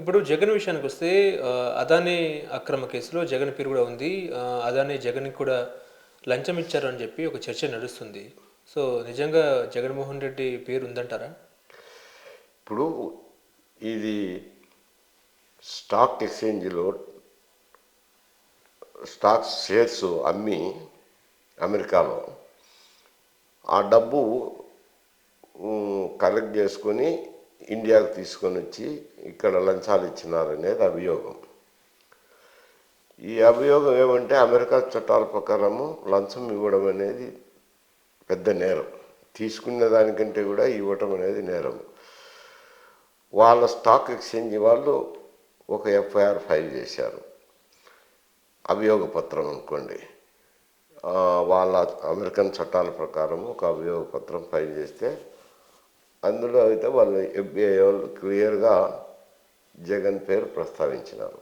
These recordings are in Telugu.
ఇప్పుడు జగన్ విషయానికొస్తే అదానీ అక్రమ కేసులో జగన్ పేరు కూడా ఉంది. అదానీ జగన్‌కి కూడా లంచం ఇచ్చారు అని చెప్పి ఒక చర్చ నడుస్తుంది. సో, నిజంగా జగన్‌మోహన్ రెడ్డి పేరు ఉందంటారా? ఇప్పుడు ఇది స్టాక్ ఎక్స్చేంజ్లో స్టాక్ షేర్స్ అమ్మి అమెరికాలో ఆ డబ్బు కలెక్ట్ చేసుకొని ఇండియాకు తీసుకొని వచ్చి ఇక్కడ లంచాలు ఇచ్చినారనేది అభియోగం. ఈ అభియోగం ఏమంటే అమెరికా చట్టాల ప్రకారము లంచం ఇవ్వడం అనేది పెద్ద నేరం. తీసుకునే దానికంటే కూడా ఇవ్వటం అనేది నేరం. వాళ్ళ స్టాక్ ఎక్స్చేంజ్ వాళ్ళు ఒక ఎఫ్ఐఆర్ ఫైల్ చేశారు, అభియోగ పత్రం అనుకోండి. వాళ్ళ అమెరికన్ చట్టాల ప్రకారం ఒక అభియోగ పత్రం ఫైల్ చేస్తే అందులో అయితే వాళ్ళు ఎఫ్బిఐ వాళ్ళు క్లియర్గా జగన్ పేరు ప్రస్తావించినారు.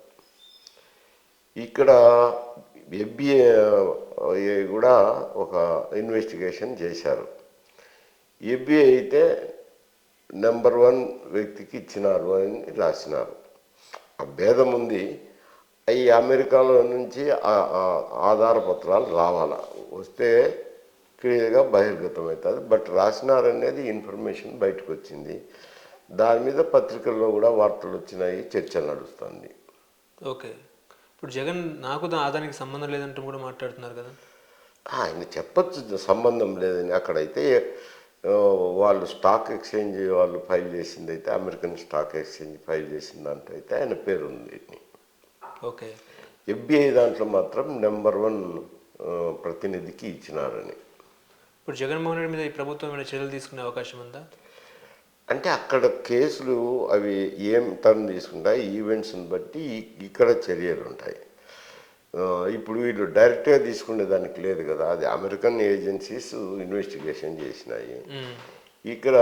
ఇక్కడ ఎఫ్బిఐ కూడా ఒక ఇన్వెస్టిగేషన్ చేశారు. ఎఫ్బిఐ అయితే నెంబర్ 1 వ్యక్తికి ఇచ్చినారు అని రాసినారు. ఆ భేదం ఉంది. ఈ అమెరికాలో నుంచి ఆధార పత్రాలు రావాలా, వస్తే క్లియర్గా బహిర్గతం అవుతుంది. బట్ రాసినారనేది ఇన్ఫర్మేషన్ బయటకు వచ్చింది. దాని మీద పత్రికల్లో కూడా వార్తలు వచ్చినాయి, చర్చ నడుస్తుంది. ఓకే. ఇప్పుడు జగన్ నాకు ఆదానికి సంబంధం లేదంటూ కూడా మాట్లాడుతున్నారు కదా. ఆయన చెప్పచ్చు సంబంధం లేదని. అక్కడైతే వాళ్ళు స్టాక్ ఎక్స్చేంజ్ వాళ్ళు ఫైల్ చేసింది అయితే అమెరికన్ స్టాక్ ఎక్స్చేంజ్ ఫైల్ చేసిన దాంట్లో అయితే ఆయన పేరు ఉంది. ఓకే. ఎఫ్బిఐ దాంట్లో మాత్రం నెంబర్ 1 ప్రతినిధికి ఇచ్చినారని. ఇప్పుడు జగన్మోహన్ రెడ్డి మీద ఈ ప్రభుత్వం ఏమైనా చర్యలు తీసుకునే అవకాశం ఉందా? అంటే అక్కడ కేసులు అవి ఏం టర్న్ తీసుకుంటాయి, ఈవెంట్స్ని బట్టి ఇక్కడ చర్యలు ఉంటాయి. ఇప్పుడు వీళ్ళు డైరెక్ట్గా తీసుకునే దానికి లేదు కదా, అది అమెరికన్ ఏజెన్సీస్ ఇన్వెస్టిగేషన్ చేసినాయి. ఇక్కడ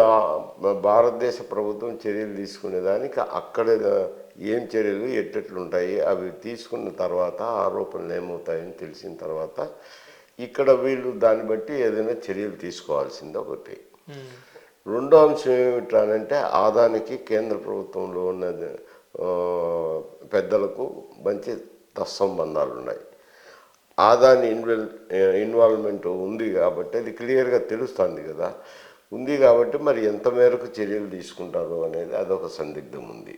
భారతదేశ ప్రభుత్వం చర్యలు తీసుకునేదానికి అక్కడ ఏం చర్యలు ఎట్టెట్లుంటాయి అవి తీసుకున్న తర్వాత ఆరోపణలు ఏమవుతాయని తెలిసిన తర్వాత ఇక్కడ వీళ్ళు దాన్ని బట్టి ఏదైనా చర్యలు తీసుకోవాల్సింది ఒకటి. రెండో అంశం ఏమిటంటే అదానికి కేంద్ర ప్రభుత్వంలో ఉన్న పెద్దలకు మంచి తత్సంబంధాలు ఉన్నాయి. అదాని ఇన్వాల్వ్మెంట్ ఉంది కాబట్టి అది క్లియర్గా తెలుస్తుంది కదా. ఉంది కాబట్టి మరి ఎంత మేరకు చర్యలు తీసుకుంటారు అనేది అదొక సందిగ్ధం ఉంది.